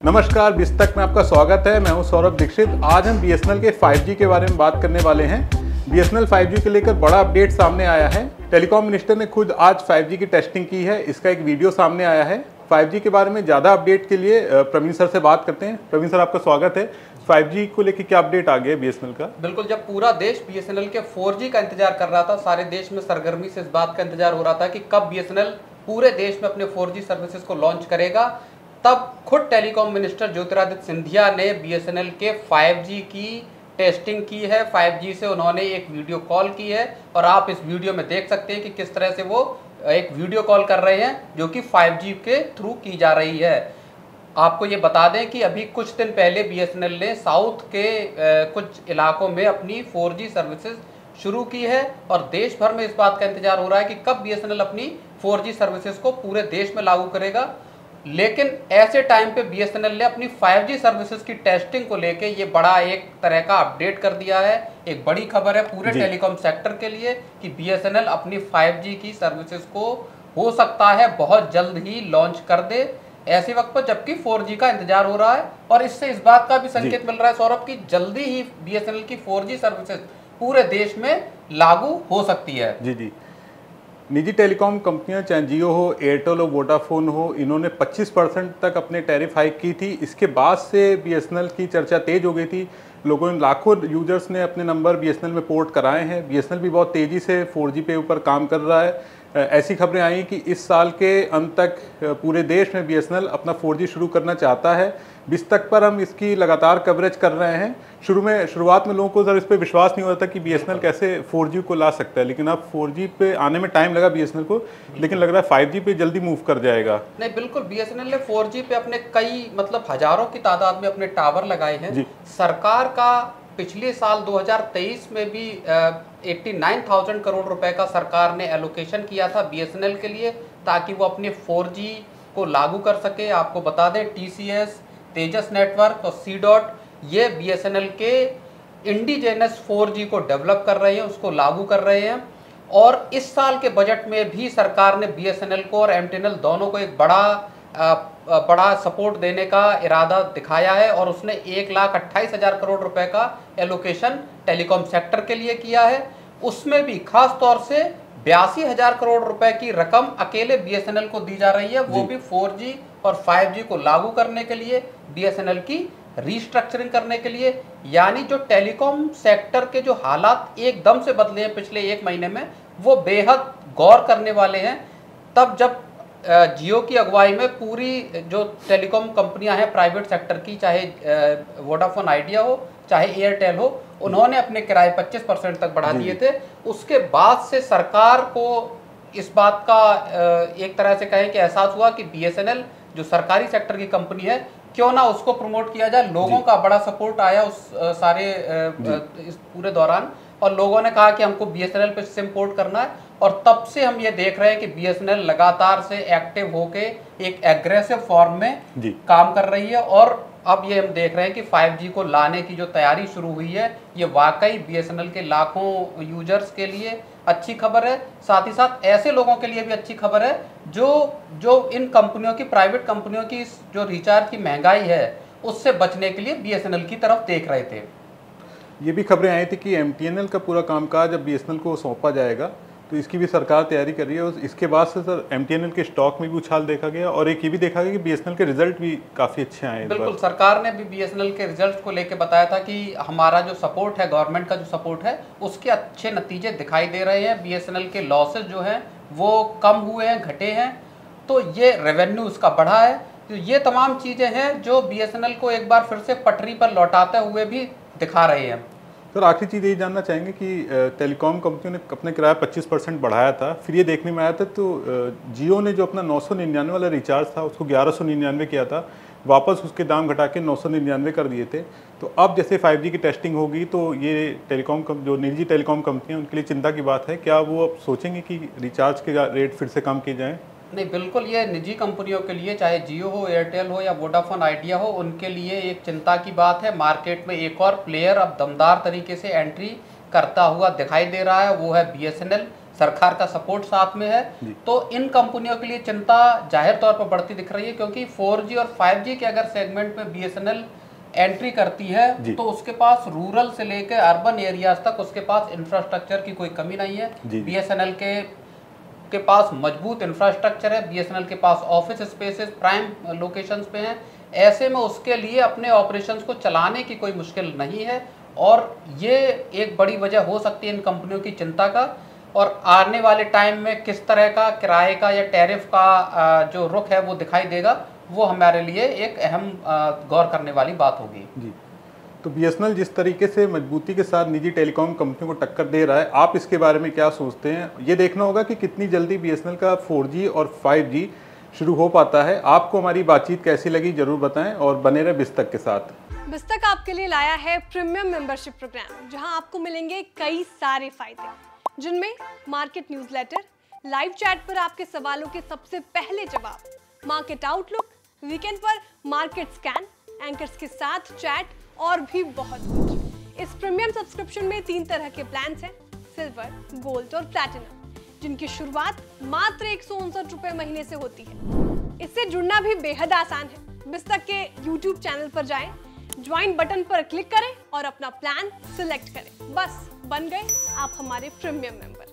नमस्कार, बिस्तक में आपका स्वागत है। मैं हूं सौरभ दीक्षित। आज हम बीएसएनएल के 5G के बारे में बात करने वाले हैं। बीएसएनएल 5G को लेकर बड़ा अपडेट सामने आया है। टेलीकॉम मिनिस्टर ने खुद आज 5G की टेस्टिंग की है। इसका एक वीडियो सामने आया है। 5G के बारे में ज़्यादा अपडेट के लिए प्रवीण सर से बात करते हैं। प्रवीण सर, आपका स्वागत है। 5G को लेकर क्या अपडेट आ गया बीएसएनएल का? बिल्कुल, जब पूरा देश बीएसएनएल के 4G का इंतजार कर रहा था, सारे देश में सरगर्मी से इस बात का इंतजार हो रहा था कि कब बीएसएनएल पूरे देश में अपने 4G सर्विसेज को लॉन्च करेगा, तब खुद टेलीकॉम मिनिस्टर ज्योतिरादित्य सिंधिया ने बीएसएनएल के 5G की टेस्टिंग की है। 5G से उन्होंने एक वीडियो कॉल की है और आप इस वीडियो में देख सकते हैं कि किस तरह से वो एक वीडियो कॉल कर रहे हैं जो कि 5G के थ्रू की जा रही है। आपको ये बता दें कि अभी कुछ दिन पहले बीएसएनएल ने साउथ के कुछ इलाकों में अपनी 4G सर्विसेज शुरू की है और देश भर में इस बात का इंतजार हो रहा है कि कब बीएसएनएल अपनी 4G सर्विसेज को पूरे देश में लागू करेगा। लेकिन ऐसे टाइम पे बीएसएनएल ने अपनी 5G सर्विसेज की टेस्टिंग को लेके ये बड़ा एक तरह का अपडेट कर दिया है। एक बड़ी खबर है पूरे टेलीकॉम सेक्टर के लिए कि बीएसएनएल अपनी 5G की सर्विसेज को हो सकता है बहुत जल्द ही लॉन्च कर दे, ऐसे वक्त पर जबकि 4G का इंतजार हो रहा है। और इससे इस बात का भी संकेत मिल रहा है सौरभ की जल्दी ही बीएसएनएल की 4G सर्विसेज पूरे देश में लागू हो सकती है। जी। निजी टेलीकॉम कंपनियां, चाहे जियो हो, एयरटेल हो, वोडाफोन हो, इन्होंने 25% तक अपने टैरिफ हाइक की थी। इसके बाद से बीएसएनएल की चर्चा तेज हो गई थी। लोगों ने, लाखों यूजर्स ने अपने नंबर बीएसएनएल में पोर्ट कराए हैं। बीएसएनएल भी बहुत तेज़ी से 4G पे ऊपर काम कर रहा है। ऐसी खबरें आई कि इस साल के अंत तक पूरे देश में बीएसएनएल अपना 4G शुरू करना चाहता है। बिस्तक पर हम इसकी लगातार कवरेज कर रहे हैं। शुरुआत में लोगों को सर इस पर विश्वास नहीं होता था कि बीएसएनएल कैसे 4G को ला सकता है, लेकिन अब 4G पे आने में टाइम लगा बीएसएनएल को, लेकिन लग रहा है 5G पे जल्दी मूव कर जाएगा। नहीं, बिल्कुल, बीएसएनएल ने 4G पे अपने कई हजारों की तादाद में अपने टावर लगाए हैं। सरकार का पिछले साल 2023 में भी 89,000 करोड़ रुपए का सरकार ने एलोकेशन किया था बीएसएनएल के लिए ताकि वो अपने 4G को लागू कर सके। आपको बता दें टीसीएस, तेजस नेटवर्क और सी.डॉट ये बीएसएनएल के इंडिजेनस 4G को डेवलप कर रहे हैं, उसको लागू कर रहे हैं। और इस साल के बजट में भी सरकार ने बीएसएनएल को और एमटीएनएल दोनों को एक बड़ा सपोर्ट देने का इरादा दिखाया है और उसने 1,28,000 करोड़ रुपए का एलोकेशन टेलीकॉम सेक्टर के लिए किया है। उसमें भी खास तौर से 82,000 करोड़ रुपए की रकम अकेले बीएसएनएल को दी जा रही है, वो भी 4G और 5G को लागू करने के लिए, बीएसएनएल की रीस्ट्रक्चरिंग करने के लिए। यानी जो टेलीकॉम सेक्टर के जो हालात एकदम से बदले हैं पिछले एक महीने में, वो बेहद गौर करने वाले हैं। तब जब जियो की अगुवाई में पूरी जो टेलीकॉम कंपनियां हैं प्राइवेट सेक्टर की, चाहे वोडाफोन आइडिया हो चाहे एयरटेल हो, उन्होंने अपने किराए 25% तक बढ़ा दिए थे। उसके बाद से सरकार को इस बात का एक तरह से कहें कि एहसास हुआ कि बीएसएनएल जो सरकारी सेक्टर की कंपनी है, क्यों ना उसको प्रमोट किया जाए। लोगों का बड़ा सपोर्ट आया उस सारे इस पूरे दौरान और लोगों ने कहा कि हमको बीएसएनएल पे सिम पोर्ट करना है। और तब से हम ये देख रहे हैं कि बीएसएनएल लगातार से एक्टिव होके एक एग्रेसिव फॉर्म में काम कर रही है। और अब ये हम देख रहे हैं कि 5G को लाने की जो तैयारी शुरू हुई है, ये वाकई बीएसएनएल के लाखों यूजर्स के लिए अच्छी खबर है। साथ ही साथ ऐसे लोगों के लिए भी अच्छी खबर है जो इन कंपनियों की, प्राइवेट कंपनियों की जो रिचार्ज की महंगाई है उससे बचने के लिए बीएसएनएल की तरफ देख रहे थे। ये भी खबरें आई थी कि एमटीएनएल का पूरा कामकाज अब बीएसएनएल को सौंपा जाएगा, तो इसकी भी सरकार तैयारी कर रही है। और इसके बाद से सर एमटीएनएल के स्टॉक में भी उछाल देखा गया और एक ये भी देखा गया कि बीएसएनएल के रिजल्ट भी काफ़ी अच्छे आए। बिल्कुल, सरकार ने भी बीएसएनएल के रिजल्ट को लेकर बताया था कि हमारा जो सपोर्ट है, गवर्नमेंट का जो सपोर्ट है, उसके अच्छे नतीजे दिखाई दे रहे हैं। बीएसएनएल के लॉसेज जो हैं वो कम हुए हैं, घटे हैं, तो ये रेवेन्यू उसका बढ़ा है। तो ये तमाम चीज़ें हैं जो बीएसएनएल को एक बार फिर से पटरी पर लौटाते हुए भी दिखा रहे हैं। सर आखिरी चीज़ ये जानना चाहेंगे कि टेलीकॉम कंपनियों ने अपने किराया 25% बढ़ाया था, फिर ये देखने में आया था तो जियो ने जो अपना 999 वाला रिचार्ज था उसको 1199 किया था, वापस उसके दाम घटा के 999 कर दिए थे। तो अब जैसे 5G की टेस्टिंग होगी तो ये जो निजी टेलीकॉम कंपनियाँ, उनके लिए चिंता की बात है। क्या वो अब सोचेंगे कि रिचार्ज के रेट फिर से कम किए जाएँ? नहीं, बिल्कुल, ये निजी कंपनियों के लिए, चाहे जियो हो, एयरटेल हो या वोडाफोन आइडिया हो, उनके लिए एक चिंता की बात है। मार्केट में एक और प्लेयर अब दमदार तरीके से एंट्री करता हुआ दिखाई दे रहा है वो है BSNL। सरकार का सपोर्ट साथ में है, तो इन कंपनियों के लिए चिंता जाहिर तौर पर बढ़ती दिख रही है, क्योंकि 4G और 5G के अगर सेगमेंट में BSNL एंट्री करती है तो उसके पास रूरल से लेकर अर्बन एरियाज तक उसके पास इंफ्रास्ट्रक्चर की कोई कमी नहीं है। BSNL के पास मजबूत इंफ्रास्ट्रक्चर है, BSNL के पास ऑफिस स्पेसेस प्राइम लोकेशंस पे हैं। ऐसे में उसके लिए अपने ऑपरेशंस को चलाने की कोई मुश्किल नहीं है, और ये एक बड़ी वजह हो सकती है इन कंपनियों की चिंता का। और आने वाले टाइम में किस तरह का किराए का या टैरिफ का जो रुख है वो दिखाई देगा, वो हमारे लिए एक अहम गौर करने वाली बात होगी। जी, तो BSNL जिस तरीके से मजबूती के साथ निजी टेलीकॉम कंपनियों को टक्कर दे रहा है, आप इसके बारे में क्या सोचते हैं? ये देखना होगा कि कितनी जल्दी BSNL का 4G और 5G शुरू हो पाता है। आपको हमारी बातचीत कैसी लगी जरूर बताएं, और बने रहे बिस्तक के साथ। बिस्तक आपके लिए लाया है प्रीमियम मेंबरशिप प्रोग्राम, जहां आपको मिलेंगे कई सारे फायदे, जिनमें मार्केट न्यूज़लेटर, लाइव चैट पर आपके सवालों के सबसे पहले जवाब, मार्केट आउटलुक, वीकेंड पर मार्केट स्कैन, एंकर्स के साथ चैट और भी बहुत कुछ। इस प्रीमियम सब्सक्रिप्शन में 3 तरह के प्लान्स हैं, सिल्वर, गोल्ड और प्लैटिनम, जिनकी शुरुआत मात्र 159 रुपए महीने से होती है। इससे जुड़ना भी बेहद आसान है। बिस्तक के YouTube चैनल पर जाएं, ज्वाइन बटन पर क्लिक करें और अपना प्लान सिलेक्ट करें। बस बन गए आप हमारे प्रीमियम मेंबर।